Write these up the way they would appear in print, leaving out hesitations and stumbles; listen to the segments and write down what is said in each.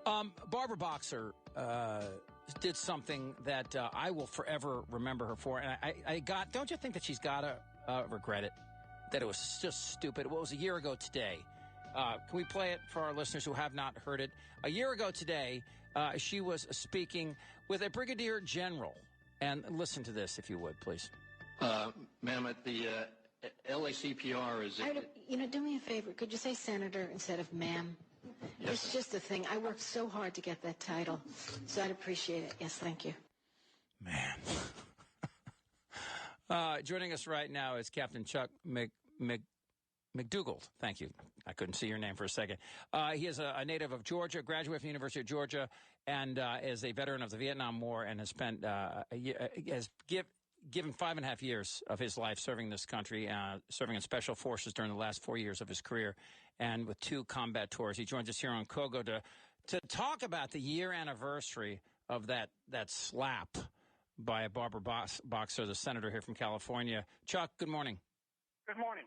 Barbara Boxer did something that I will forever remember her for. And don't you think that she's got to regret it? That it was just stupid. Well, it was a year ago today. Can we play it for our listeners who have not heard it? A year ago today, she was speaking with a brigadier general. And listen to this, if you would, please. Ma'am, at the LACPR is... do me a favor. Could you say senator instead of ma'am? Yes, it's just a thing. I worked so hard to get that title, so I'd appreciate it. Yes, thank you. Man. Joining us right now is Captain Chuck McDougald. Thank you. I couldn't see your name for a second. He is a native of Georgia, graduate from the University of Georgia, and is a veteran of the Vietnam War and has spent given 5.5 years of his life serving this country, serving in special forces during the last 4 years of his career, and with 2 combat tours. He joins us here on Kogo to talk about the year anniversary of that slap by Barbara Boxer, the senator here from California. Chuck, good morning. Good morning.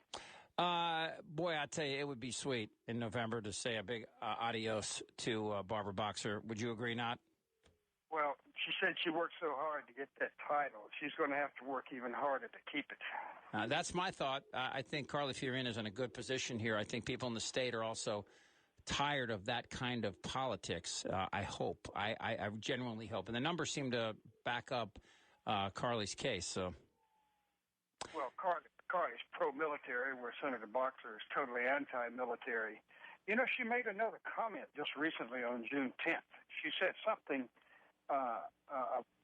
Boy, I tell you, it would be sweet in November to say a big adios to Barbara Boxer. Would you agree not? Well, she said she worked so hard to get that title. She's going to have to work even harder to keep it. That's my thought. I think Carly Fiorina is in a good position here. I think people in the state are also tired of that kind of politics. I hope. I genuinely hope. And the numbers seem to back up Carly's case. So, well, Carly's pro-military, where Senator Boxer is totally anti-military. You know, she made another comment just recently on June 10th. She said something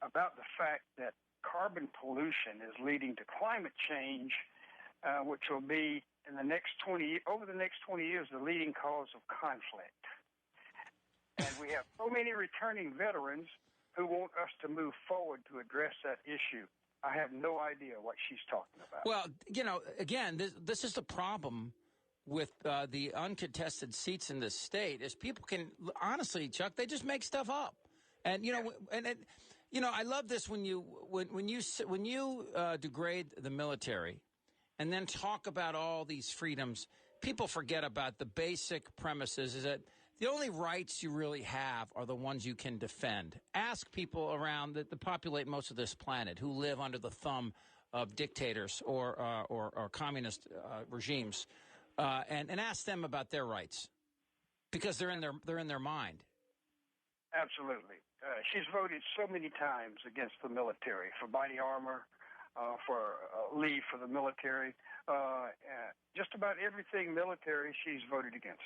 about the fact that carbon pollution is leading to climate change, which will be over the next 20 years, the leading cause of conflict. And we have so many returning veterans who want us to move forward to address that issue. I have no idea what she's talking about. Well, again, this is the problem with the uncontested seats in this state is people can, honestly, Chuck, they just make stuff up. And I love this when you degrade the military and then talk about all these freedoms. People forget about the basic premises is that the only rights you really have are the ones you can defend. Ask people around that populate most of this planet who live under the thumb of dictators or communist regimes, and ask them about their rights because they're in their mind. Absolutely. She's voted so many times against the military for body armor, for leave for the military. Just about everything military she's voted against.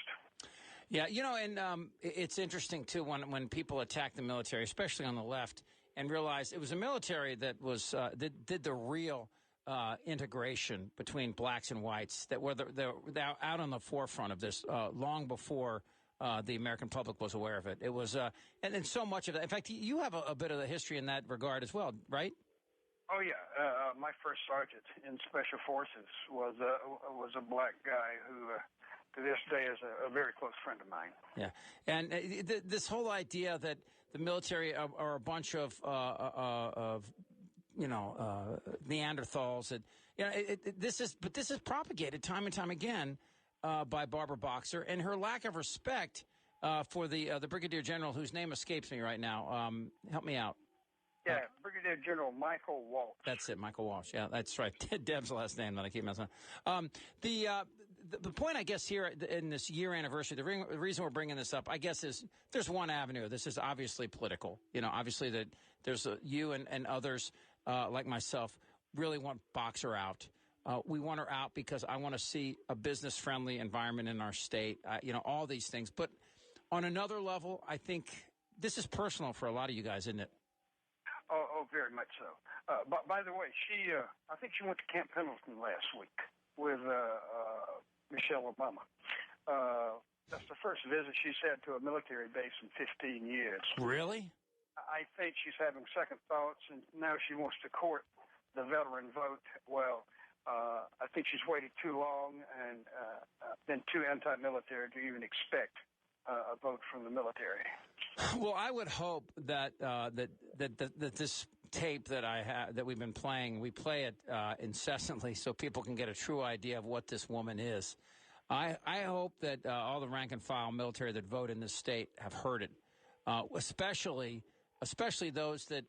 Yeah, and it's interesting, too, when people attack the military, especially on the left, and realize it was a military that was that did the real integration between blacks and whites that were out on the forefront of this long before the American public was aware of it. It was, and so much of that. In fact, you have a bit of the history in that regard as well, right? Oh yeah, my first sergeant in Special Forces was a black guy who, to this day, is a very close friend of mine. Yeah, and this whole idea that the military are a bunch of Neanderthals, that this is propagated time and time again by Barbara Boxer, and her lack of respect for the Brigadier General, whose name escapes me right now. Help me out. Yeah, Brigadier General Michael Walsh. That's it, Michael Walsh. Yeah, that's right. Deb's last name that I keep messing up. The point, I guess, here in this year anniversary, the reason we're bringing this up, I guess, is there's one avenue. This is obviously political. Obviously that there's you and others like myself really want Boxer out. We want her out because I want to see a business-friendly environment in our state, all these things. But on another level, I think this is personal for a lot of you guys, isn't it? Oh, very much so. But by the way, I think she went to Camp Pendleton last week with Michelle Obama. That's the first visit she's had to a military base in 15 years. Really? I think she's having second thoughts, and now she wants to court the veteran vote. Well, I think she's waited too long and been too anti-military to even expect a vote from the military. Well, I would hope that that this tape that we've been playing, we play it incessantly so people can get a true idea of what this woman is. I hope that all the rank and file military that vote in this state have heard it. especially those that,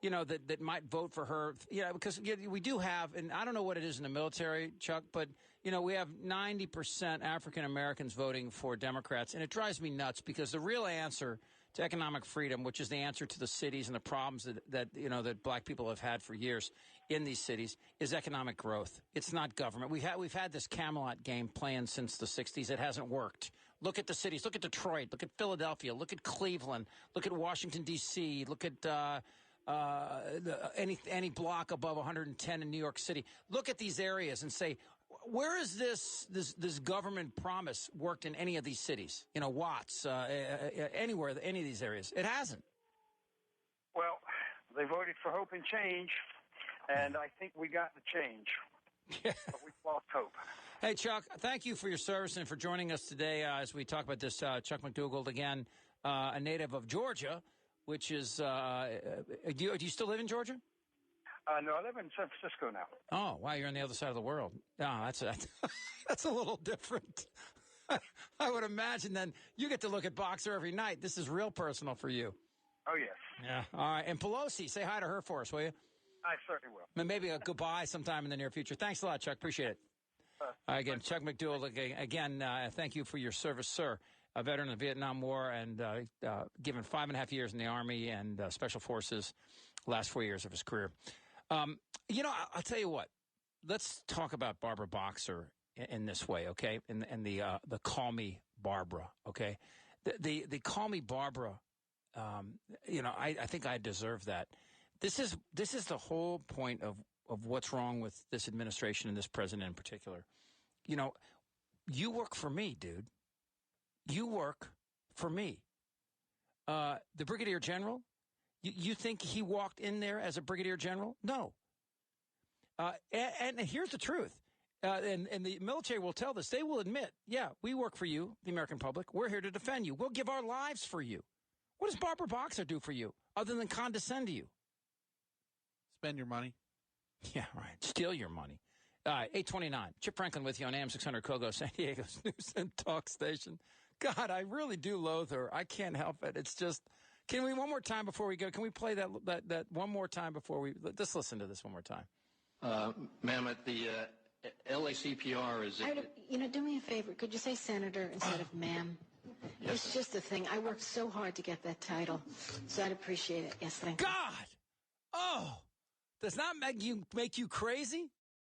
that might vote for her. Because we do have, and I don't know what it is in the military, Chuck, but, we have 90% African Americans voting for Democrats. And it drives me nuts because the real answer to economic freedom, which is the answer to the cities and the problems that black people have had for years in these cities, is economic growth. It's not government. We've had this Camelot game playing since the 60s. It hasn't worked. Look at the cities. Look at Detroit. Look at Philadelphia. Look at Cleveland. Look at Washington, D.C. Look at any block above 110 in New York City. Look at these areas and say, where is this government promise worked in any of these cities? Watts, anywhere, any of these areas. It hasn't. Well, they voted for hope and change, and I think we got the change. Yeah. But we lost hope. Hey, Chuck, thank you for your service and for joining us today as we talk about this. Chuck McDougald, again, a native of Georgia, which is, do you still live in Georgia? No, I live in San Francisco now. Oh, wow, you're on the other side of the world. Oh, that's a little different. I would imagine then you get to look at Boxer every night. This is real personal for you. Oh, yes. Yeah. All right. And Pelosi, say hi to her for us, will you? I certainly will. And maybe a goodbye sometime in the near future. Thanks a lot, Chuck. Appreciate it. Again, Chuck McDougald, again, thank you for your service, sir. A veteran of the Vietnam War and given 5.5 years in the Army and Special Forces, last 4 years of his career. I'll tell you what. Let's talk about Barbara Boxer in this way, okay? And the call me Barbara, okay? The call me Barbara. I think I deserve that. This is the whole point of what's wrong with this administration and this president in particular. You work for me, dude. You work for me. The Brigadier General, you think he walked in there as a Brigadier General? No. And here's the truth. And the military will tell this. They will admit, yeah, we work for you, the American public. We're here to defend you. We'll give our lives for you. What does Barbara Boxer do for you other than condescend to you? Spend your money. Yeah, right. Steal your money. 829. Chip Franklin with you on AM 600 Kogo, San Diego's news and talk station. God, I really do loathe her. I can't help it. It's just, can we one more time before we go? Can we play that one more time before we, just listen to this one more time. Ma'am, at the LACPR is... do me a favor. Could you say senator instead of ma'am? Yes. It's just a thing. I worked so hard to get that title, so I'd appreciate it. Yes, thank you. God! Oh! Does not make you crazy?